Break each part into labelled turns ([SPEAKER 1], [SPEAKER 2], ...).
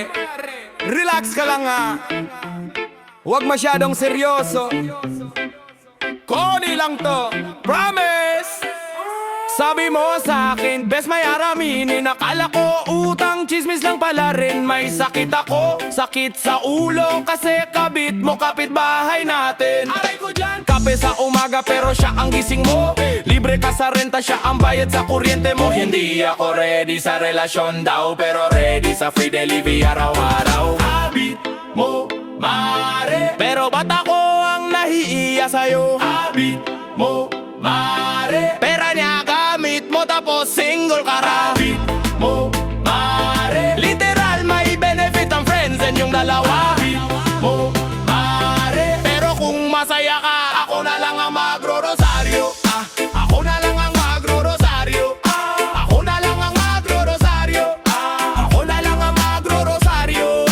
[SPEAKER 1] pare, relax ka lang ha. Huwag masyadong seryoso. Koni lang to, promise. Sabi mo sa akin, best may araminin. Akala ko utang, chismis lang pala rin. May sakit ako, sakit sa ulo. Kasi kabit mo, kapitbahay natin. Aray ko dyan, kape sa umaga pero siya ang gising mo. Libre ka sa renta, siya ang bayad sa kuryente mo. Hindi ako ready sa relasyon daw, pero ready sa free delivery araw-araw. Habit mo, mare, pero ba't ako ang nahiiya sa'yo? Habit mo, mare, pera niya gamit mo tapos single ka. Habit mo, mare, literal may benefit ang friends and yung dalawa. Habit mo, mare, pero kung masaya ka, ako na lang ang magro-rosaryo. Ako na lang ang magro-rosaryo. Ako na lang ang magro-rosaryo. Ako na lang ang magro-rosaryo.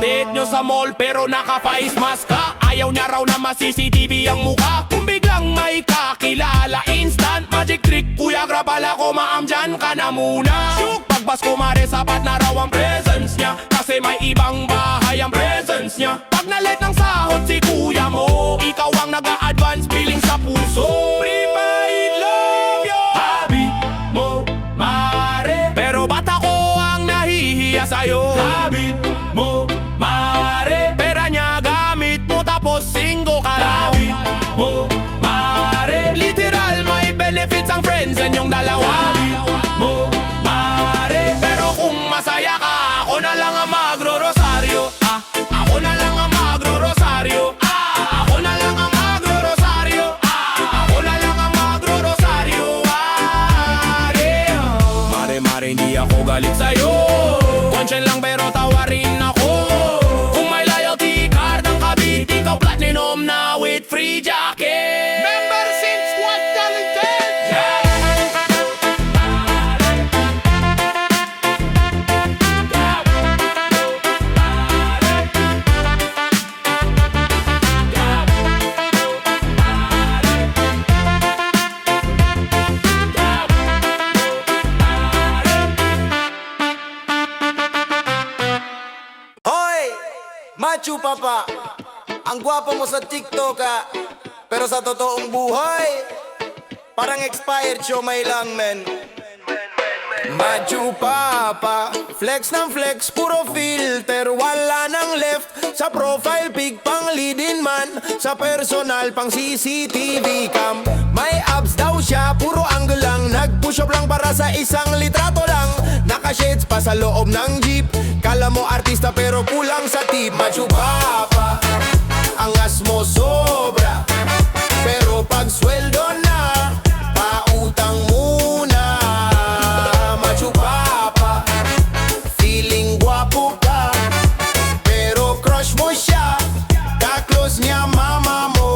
[SPEAKER 1] Date nyo sa mall pero naka-face mask ka. Ayaw niya raw na ma-CCTV ang mukha. Kung biglang may kakilala, instant magic trick. Kuya grabala ko, maam dyan ka na muna. Shook, pagbas ko mare, sapat na raw ang presence niya. Kasi may ibang bahay ang presence niya. Pag nalit ng sahod si kuya mo, ikaw ang nag-a-advance billing sa puso. Prepaid love yo. Habit mo, mare, pero ba't ako ang nahihiya sa'yo? Habit mo, mare, pera niya gamit mo tapos single ka. Habit mo, mare, literal may benefits ang friends and yung dalawa. Habit mo, mare, pero kung masaya ka, ako na lang ang magro-rosaryo. Ako na lang ang magro-rosaryo. Ako na lang ang magro-rosaryo. Ako na lang ang magro-rosaryo. Mare, mare, hindi ako galit sa'yo. Conscious lang pero tawarin ako. Kung may loyalty card ang kabit, ikaw platinum na with free jacket. Member since
[SPEAKER 2] 2010. Hoy! Machu Papa, ang gwapo mo sa TikTok pero sa totoong buhay parang expired show may lang men. Machu Papa, flex ng flex, puro filter, wala nang left. Sa profile pic pang leading man, sa personal pang CCTV cam. May abs daw siya, puro angle lang, nag-push up lang para sa isang litrato lang. Naka-shades pa sa loob ng jeep, kala mo artista pero kulang sa tip. Machu Papa, angas mo sobra, pero pag sweldo na, pautang muna. Machu Papa, feeling guwapo ka, pero crush mo siya, ka-close niya mama mo.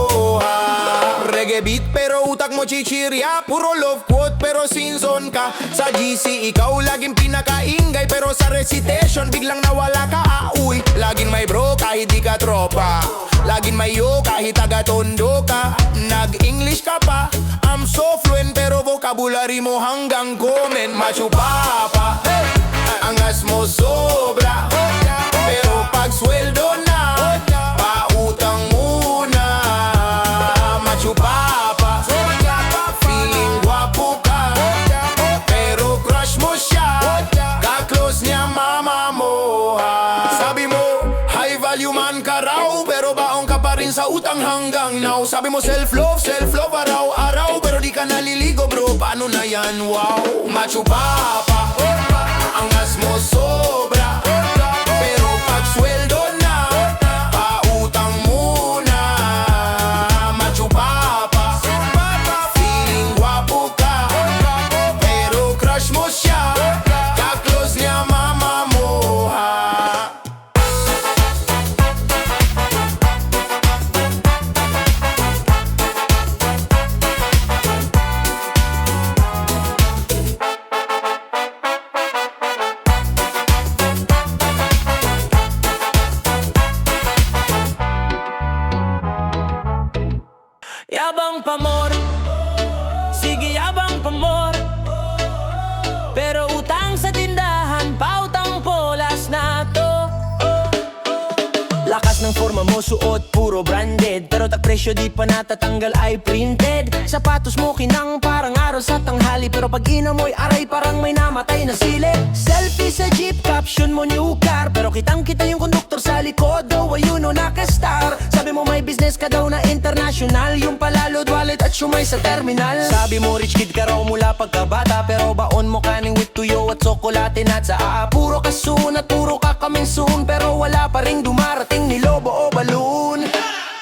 [SPEAKER 2] Reggae beat pero utak mo chichirya, puro love quote pero sinson ka. Sa GC ikaw laging pinakaingay, pero sa recitation biglang nawala ka. Uy, laging may bro kahit di ka tropa, laging may yo kahit taga-tondo ka. Nag-English ka pa, I'm so fluent pero vocabulary mo hanggang comment. Machu Papa, angas mo sobra, pero pag sweldo na, pautang muna. Machu Papa, feeling guwapo ka, pero crush mo siya, ka-close niya mama mo. Sabi mo, high value man ka raw, pero baong ka pa rin sa utang hanggang now. Sabi mo self-love araw-araw, pero di ka naliligo bro, paano na yan? Wow, Machu Papa, angas mo sobra, pero pag sweldo na, pautang muna. Machu Papa, feeling guwapo ka, pero crush mo siya, ka-close niya mama mo.
[SPEAKER 3] mama mo suot puro branded, pero tak presyo di pa natatanggal ay printed. Sapatos mo kinang parang araw sa tanghali, pero pag ina mo'y aray parang may namatay na sili. Selfie sa jeep, caption mo new car, pero kitang kita yung konduktor sa likod, daw ayun o nakastar. Sabi mo may business ka daw na international, yung palalo wallet at sumay sa terminal. Sabi mo rich kid ka raw mula pagkabata, pero baon mo kaning with tuyo at tsokolate at sa puro ka soon at puro ka coming soon, pero wala pa ring dumarating ni Lobo o Balloon.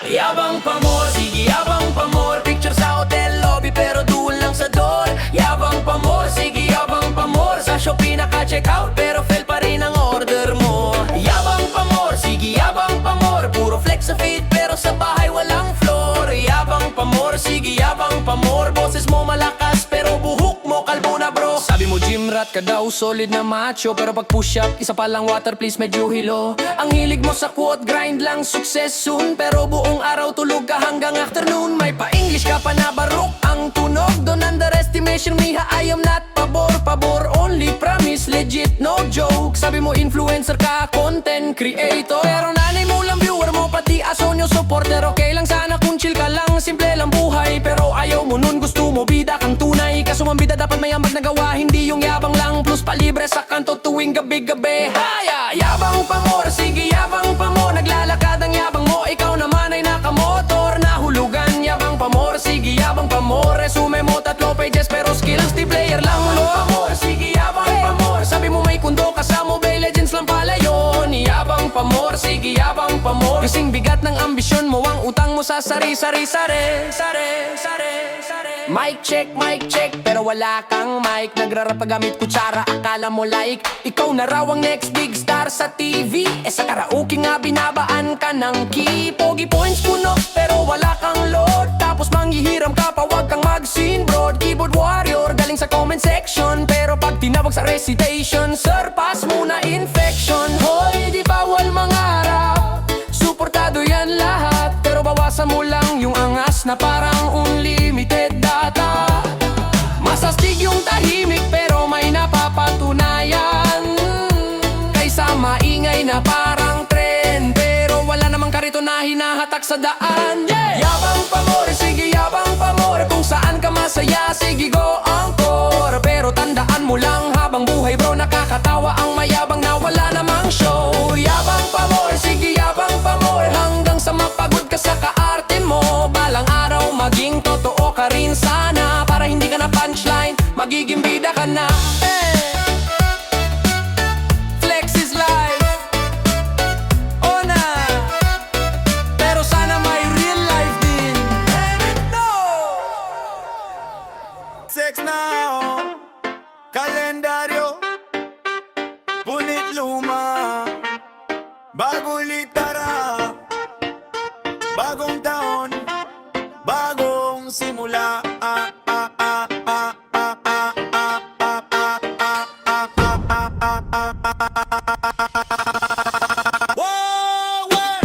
[SPEAKER 3] Yabang pa more, sige yabang pa more, picture sa hotel lobby pero doon lang sa door. Yabang pa more, sige yabang pa more, sa Shopee naka-check out pero fail pa rin ang order mo. Yabang pa more, sige yabang pa more, puro flex sa feed pero sa bahay walang floor. Yabang pa more, sige yabang pa more, boses mo malakas pero buhok mo kalbo na bro. Sabi mo gym rat ka daw, solid na macho, pero pag push up, isa pa lang water please medyo hilo. Ang hilig mo sa quote, grind lang, success soon, pero buong araw tulog ka hanggang afternoon. May pa-English ka pa na barok ang tunog, don't underestimation me ha, I am not pabor. Pabor only, promise, legit, no joke. Sabi mo influencer ka, content creator, pero nanay mo lang viewer mo, pati aso nyo supporter. Okay lang sana kung chill ka lang, simple lang buhay, pero ayaw mo nun, gusto mo bida kang tunay. Kaso ang bida dapat may ambag na gawa, hindi yung yabang lang plus palibre sa kanto tuwing gabi-gabi. Haya, yabang pa more, sige yabang pa more, naglalakad ang yabang mo, ikaw naman ay nakamotor. Nahulugan, yabang pa more, sige yabang pa more, resume mo 3 pages pero skills di player lang lo. Yabang pa more, sige yabang pa more, sabi mo may kundo ka sa Mobile Legends lang pala yun. Yabang pa more, sige yabang pa more, kasing bigat ng ambisyon mo, ang utang mo sa sari-sari-sari. Mic check, pero wala kang mic. Nagrarap gamit kutsara, akala mo like ikaw na raw ang next big star sa TV. Sa karaoke nga binabaan ka ng key. Pogi points puno, pero wala kang load. Tapos manghihiram ka pa, wag kang mag-scene broad. Keyboard warrior, galing sa comment section, pero pag tinawag sa recitation, sir, pass muna infection. Hoy, di bawal mangarap, suportado yan lahat, pero bawasan mo lang yung angas na parang unlimited data. Masastig yung tahimik pero may napapatunayan, kaysa maingay na parang trend pero wala namang karito na hinahatak sa daan. Yabang pa more, sige yabang pa more, kung saan ka masaya, sige go encore. Pero tandaan mo lang habang buhay bro, nakakatawa ang mayabang na wala namang show. Yabang pa more, sige yabang pa more, hanggang sa mapagod ka sa kaarte mo. Balang araw maging totoo ka rin sana, para hindi ka na punchline, magiging bida ka na. Flex is life, oh na, pero sana may real life din. No!
[SPEAKER 2] Sex now, kalendaryo, punit luma, bago litara, bagong taon, bagong simula. Wow, wow.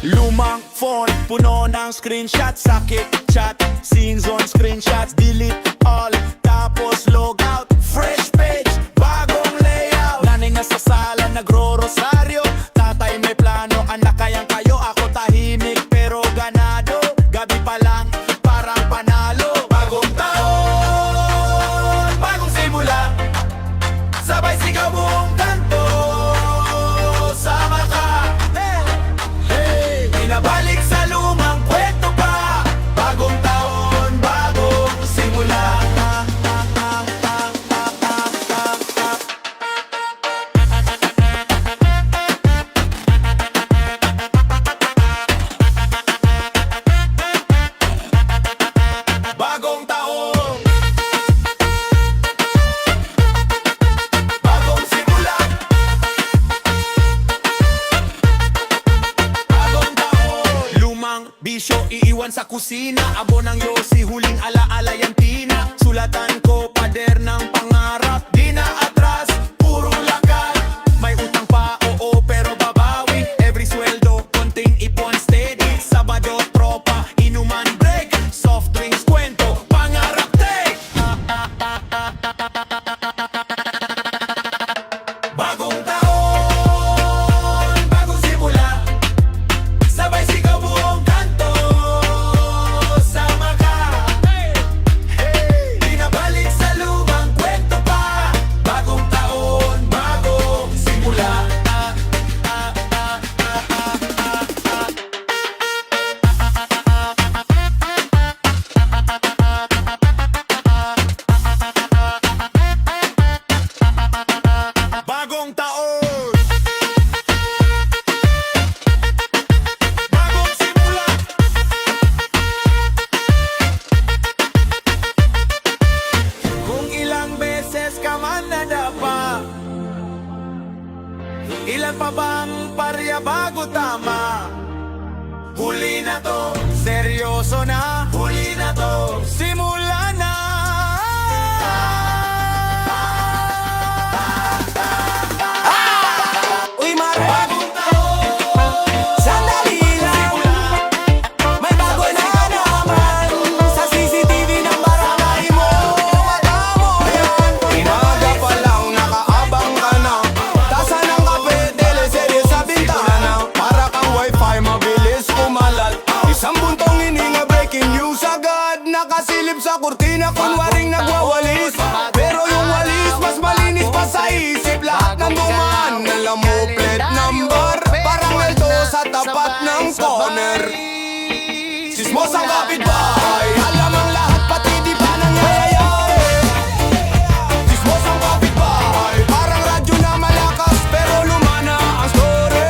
[SPEAKER 2] Lumang phone, puno ng screenshot, sakit chat, scenes on screenshots, delete all, tapos log out, fresh page, bagong layout. Nanay nasa sala, nagro-rosaryo, tatay may plano, anak kayang kayo, ako tahimik pero ganado, gabi pa lang, parang panalo. Bagong taon, bagong simula, sabay sigaw buong kanto, sama ka. Hey, pinabalik sa lumang kwento pa, bagong taon, bagong simula. Bagong taon, bagong simula. Bagong taon, lumang bisyo iiwan sa kusina, abo ng yosi, huling alaala yan tina. Sulatan ko pader ng pangarap, di na atras, puro lakad, pa bang parya bago tama? Huli na to, seryoso na. Huli na to, simula na. Uy mare, bagong taon, sandali lang. May bago na naman sa CCTV ng barangay mo. Mata mo yan, inaga pa lang nakaabang ka na. Tasa ng kape, teleserye sa bintana. Para kang wifi, mabilis kumalat. Isang buntong hininga, breaking news agad. Nakasilip sa kurtina, kunwaring nagwawalis. Pero yung walis, mas malinis pa sa isip. Lahat ng dumaan, alam mo, plate number. Parang alto sa tapat ng corner. Sismos ang kapitbahay, alam ang lahat, pati di pa nangyayari. Sismos ang kapitbahay, parang radyo na malakas, pero lumana ang story.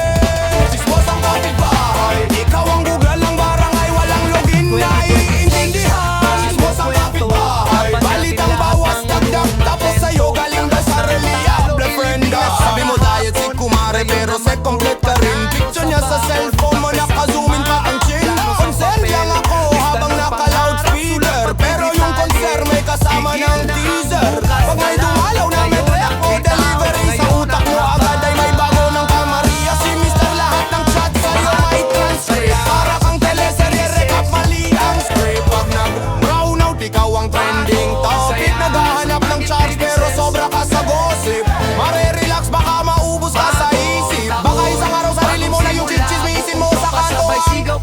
[SPEAKER 2] Sismos ang kapitbahay, ikaw ang Google ng barangay, walang login na iintindihan. Sismos ang kapitbahay, balitang bawas dagdag, tapos sa'yo galing daw sa reliable friend. Sabi mo diet si kumare, pero set complete ka rin. Picture niya sa cellphone mo, naka-zoom in pa ang chin. Concern lang ako habang naka-loudspeaker, pero yung concern may kasama ng teaser. Pag may dumalaw na may rep o delivery, sa utak mo agad ay may bago ng Kamaria. Si Mr. lahat ng chat sa'yo may transcript. Para kang teleserye, recap mali ang script. Pag nag-brown out, ikaw ang trending topic. Naghahanap ng charge pero sobra ka sa gossip. Mare-relax, baka maubos ka sa isip. Baka isang araw sarili mo na yung chichismisin mo sa kanto.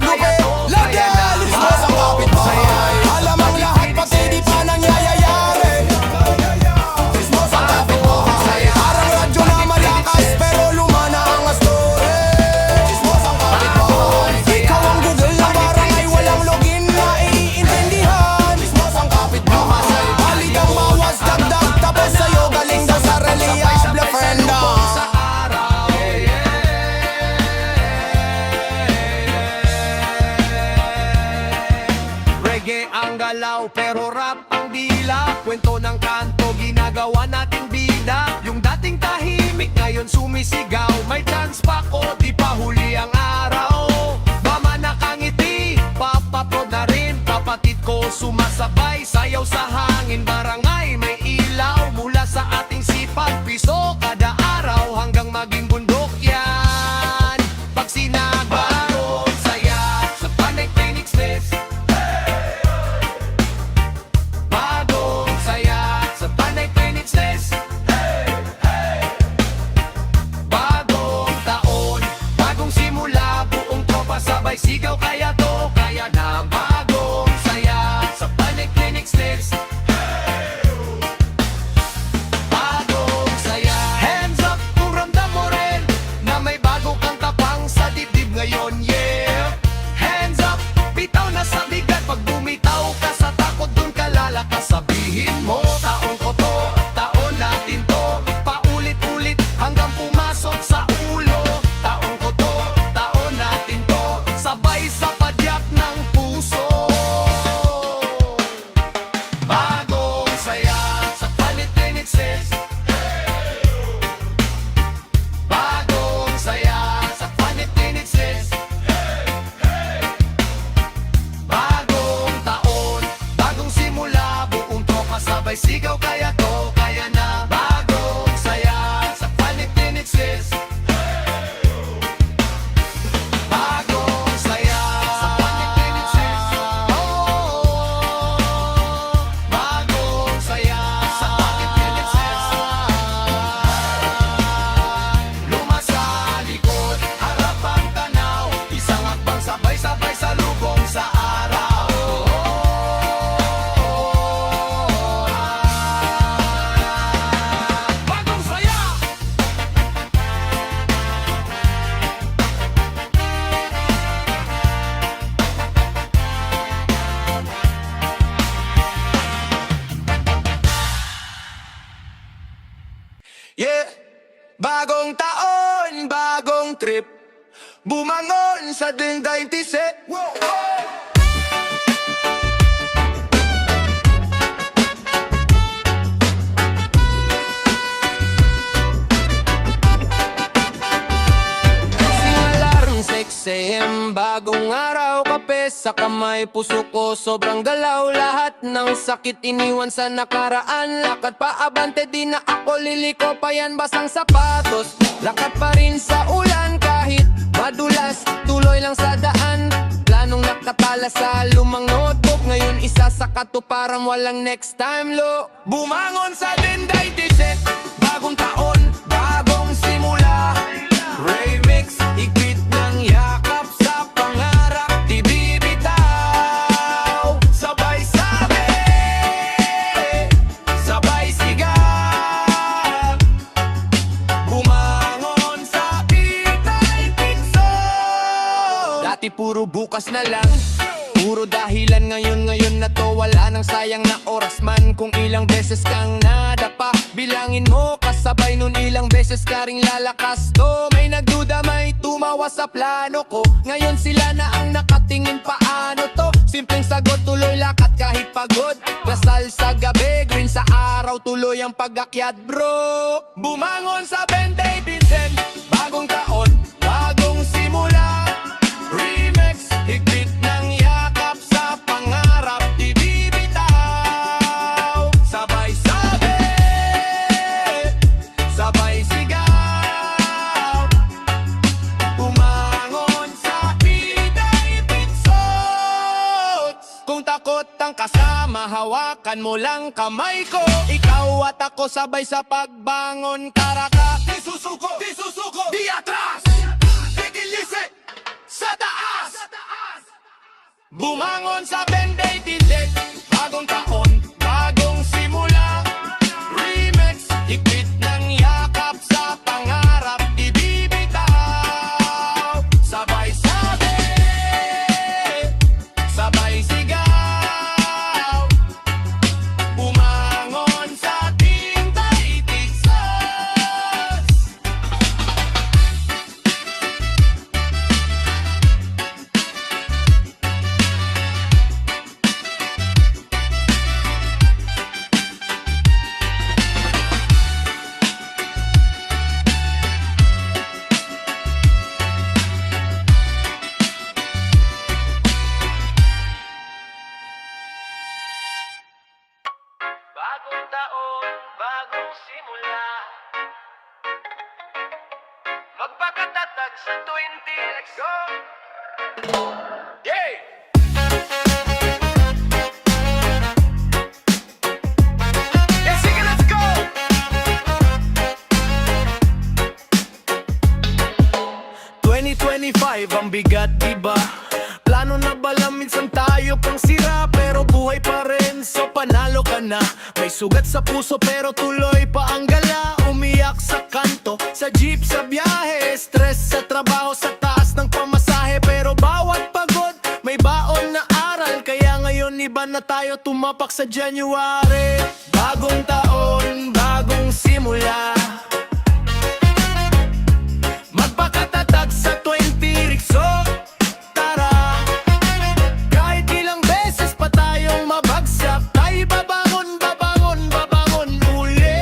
[SPEAKER 2] Lupe, lagyan, lips mo sa kapitbahay. Alam ang lahat, pati di pa nangyayari. Lips mo sa kapitbahay, parang radyo na malakas, pero lumana ang story. Lips mo sa kapitbahay, ikaw ang Google ng barangay, walang login na iintindihan. Lips mo sa kapitbahay, balitang bawas dagdag, tapos sa'yo galing daw sa reliable friend.
[SPEAKER 3] Reggae ang galaw pero rap ang dila. Kwento ng kanto ginagawa nating bida. Yung dating tahimik ngayon sumisigaw. May chance pa ko di pa huli ang araw. Mama nakangiti, papaprod na rin. Kapatid ko sumasabay, sayaw sa hangin. Barangay may ilaw mula sa ating sipag. Piso kada araw hanggang maging bundok yan. Pag sinabang saya sa Panay Phoenix Nest. Bagong saya sa Panay Phoenix Nest. Bagong taon, bagong simula, buong tropa sabay sigaw. Kaya to, kaya na. Bagong saya sa Panay Phoenix Nest. Bagong saya. Hands up kung ramdam mo rin na may bago kang tapang sa dibdib ngayon, yeah. Hands up, bitaw na sa bigat. Pag bumitaw ka sa takot, dun ka lalakas. Sabihin mo, taon ko to, taon natin to. Paulit-ulit hanggang pumasok sa ulo. Taon ko to, taon natin to. Sabay sa padyak ng puso. Bagong saya sa Planet Phoenix Nest. Bagong saya sa Planet Phoenix Nest. Bagong taon, bagong simula, buong tropa sabay sigaw. Kaya to, kaya na. Bagong saya sa Planet Phoenix Nest. Bagong saya sa Planet Phoenix Nest. Oh, bagong saya sa Planet Phoenix Nest. Luma sa likod, harap ang tanaw. Isang hakbang sabay-sabay sa lubong sa araw. Bagong saya.
[SPEAKER 2] Yeah, bagong taon, bagong trip. Bumangon sa dinday tise.
[SPEAKER 3] sa kamay, puso ko sobrang galaw. Lahat ng sakit iniwan sa nakaraan. Lakad pa abante, di na ako liliko pa yan basang sapatos. Lakad pa rin sa ulan kahit madulas, tuloy lang sa daan. Planong nakatala sa lumang notebook, ngayon isa sa katuparan, walang next time lo.
[SPEAKER 1] Bumangon sa Dinday Tiset, bagong taon, bagong simula. Remix, higpit ng yakap sa pangarap, di bibitaw. Sabay sabi, sabay sigaw. Bumangon sa Pitay Pinso.
[SPEAKER 3] Dati puro bukas na lang, puro dahilan, ngayon na to. Wala nang sayang na oras man. Kung ilang beses kang nadapa, bilangin mo kasabay nun ilang beses ka ring lalakas to. May nagduda, may tumawa sa plano ko. Ngayon sila na ang nakatingin, paano to? Simpleng sagot, tuloy lakad kahit pagod. Dasal sa gabi, green sa araw, tuloy ang pag-akyat bro.
[SPEAKER 1] Bumangon sa 20 Vincent, bagong taon, bagong simula. Remix, higpit ng yakap sa pangarap, di bibitaw. Sabay sabi, sabay sigaw. Bumangon sa Pitay Pinso.
[SPEAKER 3] Kung takot ang kasama, hawakan mo lang kamay ko. Ikaw at ako sabay sa pagbangon, karaka.
[SPEAKER 1] Di susuko, di atras. Tigilise sa taas. Bumangon sa Benday Tintek, bagong taon, bagong simula. Remix, higpit ng yakap sa pangarap, di bibitaw. Sabay sabi, sabay sigaw. Bumangon sa Tintay Tigsas. Bagong taon, bagong simula. Magpakatatag sa 20, let's go! Yeah! Yeah, sige, let's go! 2025 ang bigat, diba? Plano na bala, minsan tayo pang sira, pero buhay pa rin, so panalo ka na. May sugat sa puso pero tuloy pa ang gala. Umiyak sa kanto, sa jeep, sa biyahe. Stress sa trabaho, sa taas ng pamasahe. Pero bawat pagod, may baon na aral. Kaya ngayon iba na tayo, tumapak sa January. Bagong taon, bagong simula. Magpakatatag sa 20 Rikso. Tara, kahit ilang beses pa tayong mabagsak, tayo babangon, babangon, babangon uli.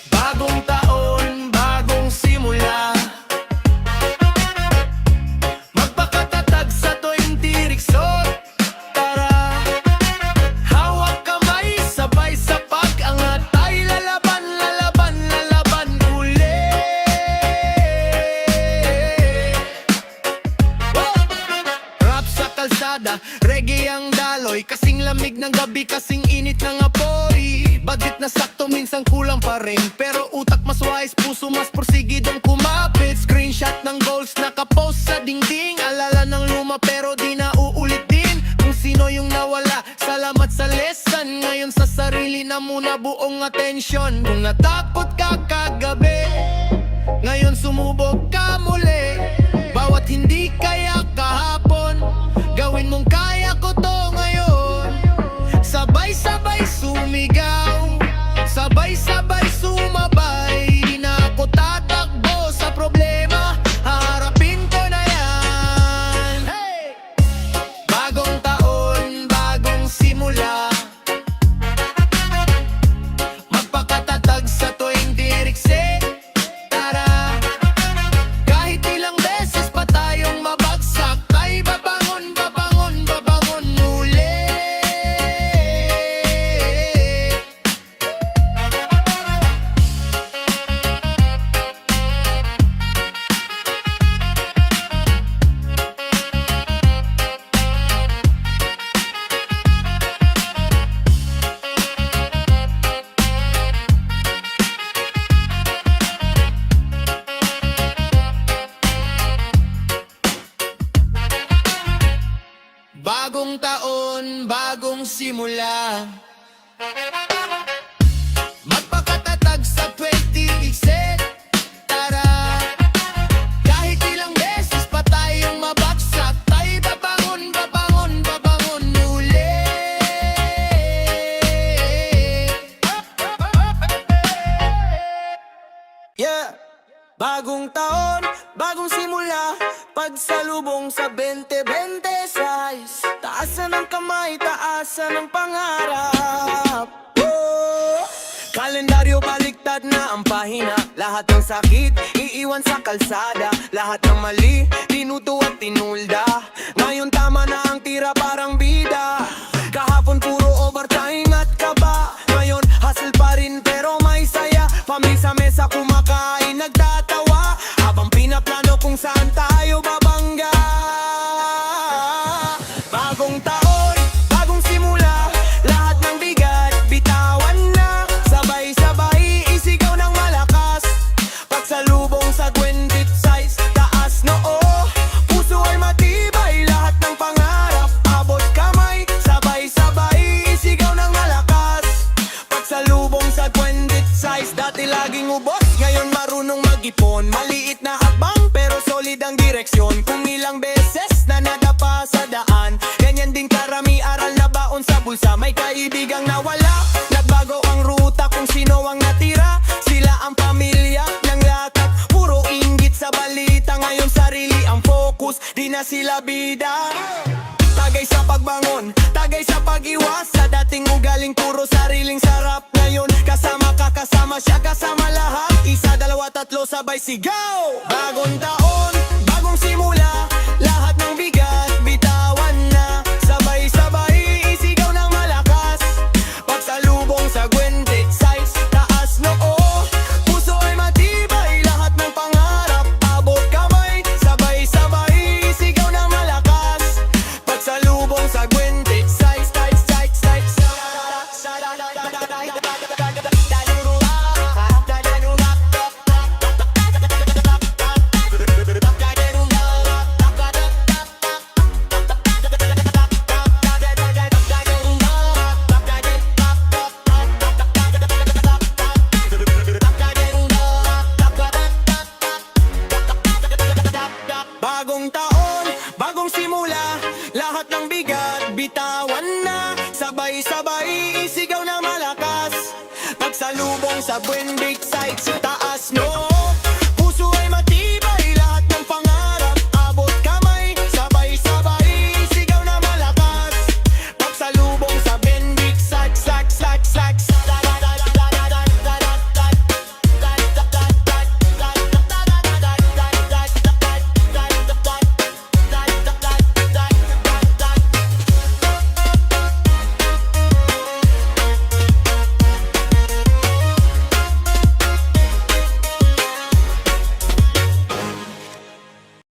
[SPEAKER 1] Bagong taon, bagong simula. Magpakatatag sa 20 Rikso. Tara, hawak kamay, sabay sa pag-angat. Tayo lalaban, lalaban, lalaban uli. Rap sa kalsada, reggae ang daloy. Kasing lamig ng gabi, kasing init ng apoy. Budget na sakto, minsan kulang pa rin. Pero utak mas wise, puso mas porsigidong kumapit. Screenshot ng goals, nakapost sa dingding. Alala ng luma pero di na uulitin. Kung sino yung nawala, salamat sa lesson. Ngayon sa sarili na muna buong atensyon. Kung natakot ka kagabi, ngayon sumubok ka muli. Bawat hindi kaya kahapon, gawin mong kaya ko to ngayon. Sabay-sabay sumigaw, sabay-sabay sumabay. Di na ako tatakbo sa problema, haharapin ko na yan. Hey! Bagong taon, bagong simula. Magpakatatag sa 20 Rikse. Tara,
[SPEAKER 2] Bagong taon, bagong simula. Magpakatatag sa 20 tara. Kahit ilang beses pa tayong mabaksak, tayo babangon, babangon, babangon muli.
[SPEAKER 3] Yeah! Bagong taon, bagong simula. Pagsalubong sa 2026. Taasan ng kamay, taasan ng pangarap. Oh! Kalendaryo baliktad na ang pahina. Lahat ng sakit, iiwan sa kalsada. Lahat ng mali, tinuto at tinulda. Ngayon tama na ang tira parang bida. Kahapon puro overtime at kaba. Ngayon hustle pa rin pero may saya. Pamisa-mesa kumakain, nagtatawa. Habang pinaplano kung saan tayo babangga. Bagong taon, bagong simula. Lahat ng bigat, bitawan na. Sabay-sabay, isigaw ng malakas. Pagsalubong sa 26, taas noo. Puso ay matibay, lahat ng pangarap. Abot kamay, sabay-sabay, isigaw ng malakas. Pagsalubong sa 26, dati laging ubos, ngayon marunong mag-ipon. Maliit na hakbang, pero solid ang direksyon. Kung ilang beses na nadapa sa daan, ganyan din karami aral na baon sa bulsa. May kaibigang nawala, nagbago ang ruta kung sino ang natira. Sila ang pamilya ng lakat, puro inggit sa balita. Ngayon sarili ang focus, di na sila bida. Tagay sa pagbangon, tagay sa pag-iwas. Sa dating ugaling puro sariling sarap. Ngayon kasama ka, kasama siya, kasama lahat. Isa, dalawa, tatlo, sabay sigaw. Bagong taon, bagong simula. Lahat ng bigat, bitawan na. Sabay-sabay, isigaw ng malakas. Pagsalubong sa 26, taas noo. Puso ay matibay, lahat ng pangarap. Abot kamay, sabay-sabay, isigaw ng malakas. Pagsalubong sa 26, bagong taon, bagong simula. Lahat ng bigat, bitawan na. Sabay-sabay, isigaw na malakas. Pagsalubong sa 26, taas no.